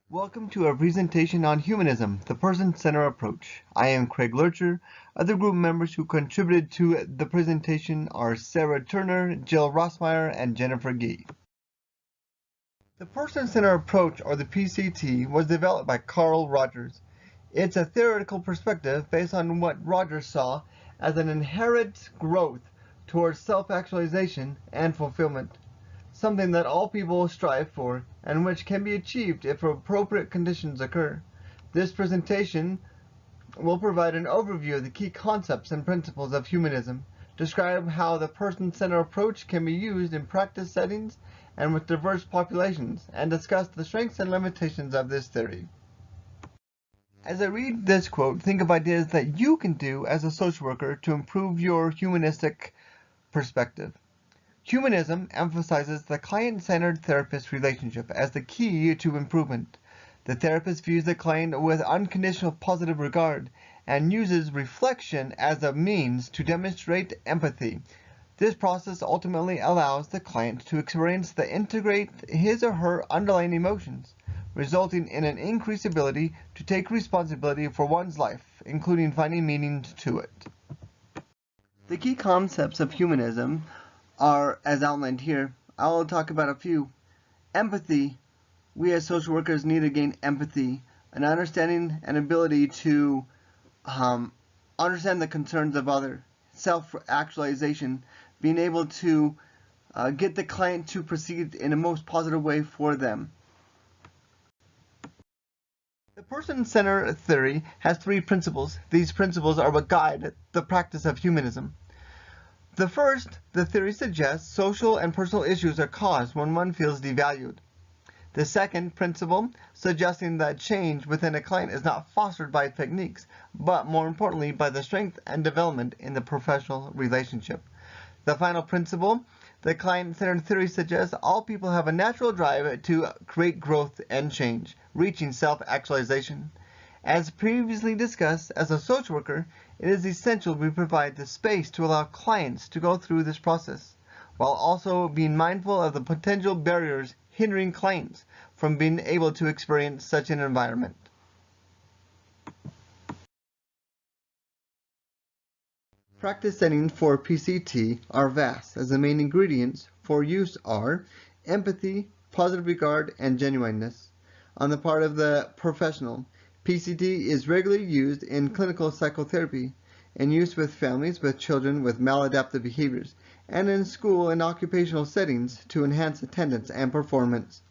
Welcome to our presentation on Humanism, the Person-Centered Approach. I am Craig Lurcher. Other group members who contributed to the presentation are Sarah Turner, Jill Rossmeyer, and Jennifer Gee. The Person-Centered Approach, or the PCT, was developed by Carl Rogers. It's a theoretical perspective based on what Rogers saw as an inherent growth towards self-actualization and fulfillment, something that all people strive for and which can be achieved if appropriate conditions occur. This presentation will provide an overview of the key concepts and principles of humanism, describe how the person-centered approach can be used in practice settings and with diverse populations, and discuss the strengths and limitations of this theory. As I read this quote, think of ideas that you can do as a social worker to improve your humanistic perspective. Humanism emphasizes the client-centered therapist relationship as the key to improvement. The therapist views the client with unconditional positive regard and uses reflection as a means to demonstrate empathy. This process ultimately allows the client to experience and integrate his or her underlying emotions, resulting in an increased ability to take responsibility for one's life, including finding meaning to it. The key concepts of humanism are as outlined here. I'll talk about a few. Empathy. We as social workers need to gain empathy, an understanding and ability to understand the concerns of others. Self-actualization, being able to get the client to proceed in a most positive way for them. The person-centered theory has three principles. These principles are what guide the practice of humanism. The first, the theory suggests social and personal issues are caused when one feels devalued. The second principle, suggesting that change within a client is not fostered by techniques, but more importantly by the strength and development in the professional relationship. The final principle, the client-centered theory suggests all people have a natural drive to create growth and change, reaching self-actualization. As previously discussed, as a social worker, it is essential we provide the space to allow clients to go through this process, while also being mindful of the potential barriers hindering clients from being able to experience such an environment. Practice settings for PCT are vast, as the main ingredients for use are empathy, positive regard, and genuineness. On the part of the professional, PCT is regularly used in clinical psychotherapy, in use with families with children with maladaptive behaviors, and in school and occupational settings to enhance attendance and performance.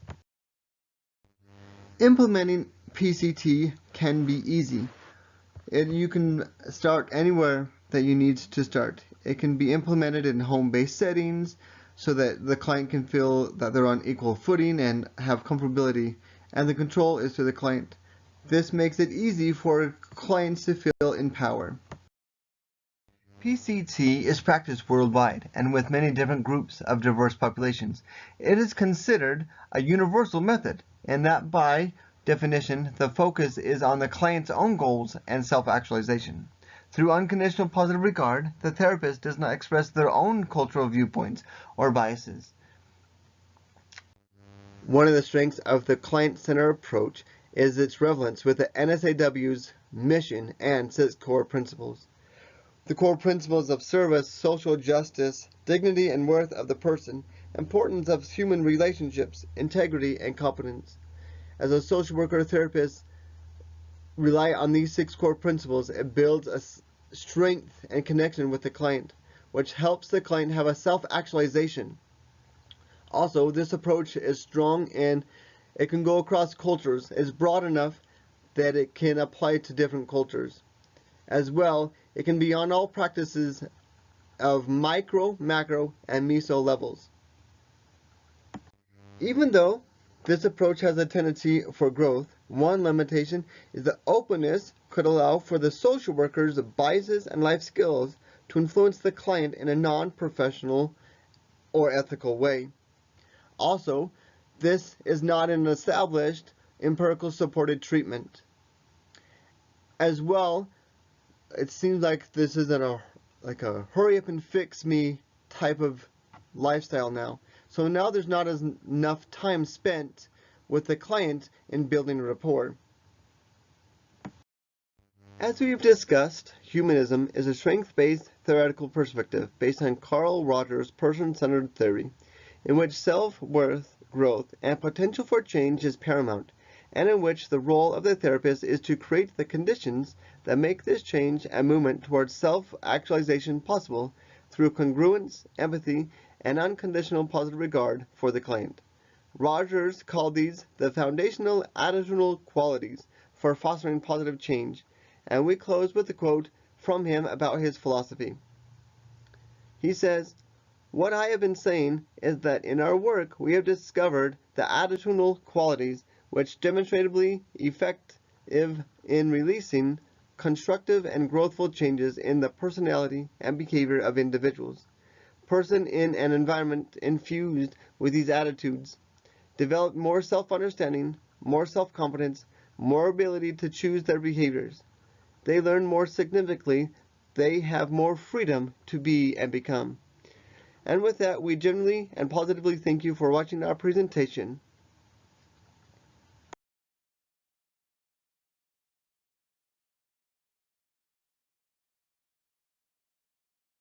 Implementing PCT can be easy. You can start anywhere that you need to start. It can be implemented in home-based settings so that the client can feel that they're on equal footing and have comfortability, and the control is to the client. This makes it easy for clients to feel in power. PCT is practiced worldwide and with many different groups of diverse populations. It is considered a universal method in that by definition the focus is on the client's own goals and self-actualization. Through unconditional positive regard, the therapist does not express their own cultural viewpoints or biases. One of the strengths of the client-centered approach is its relevance with the NSAW's mission and 6 core principles. The core principles of service, social justice, dignity and worth of the person, importance of human relationships, integrity, and competence. As a social worker or therapist rely on these 6 core principles, it builds a strength and connection with the client, which helps the client have a self-actualization. Also, this approach is strong and it can go across cultures. It's broad enough that it can apply to different cultures. As well, it can be on all practices of micro, macro, and meso levels. Even though this approach has a tendency for growth, one limitation is that openness could allow for the social worker's biases and life skills to influence the client in a non-professional or ethical way. Also, this is not an established empirical supported treatment. As well, it seems like this isn't a hurry up and fix me type of lifestyle now. So now there's not enough time spent with the client in building rapport. As we've discussed, humanism is a strength-based theoretical perspective based on Carl Rogers' person-centered theory, in which self-worth, growth, and potential for change is paramount, and in which the role of the therapist is to create the conditions that make this change and movement towards self-actualization possible through congruence, empathy, and unconditional positive regard for the client. Rogers called these the foundational attitudinal qualities for fostering positive change, and we close with a quote from him about his philosophy. He says, "What I have been saying is that in our work we have discovered the attitudinal qualities which demonstrably effective in releasing constructive and growthful changes in the personality and behavior of individuals. Persons in an environment infused with these attitudes develop more self-understanding, more self-confidence, more ability to choose their behaviors. They learn more significantly, they have more freedom to be and become." And with that, we genuinely and positively thank you for watching our presentation.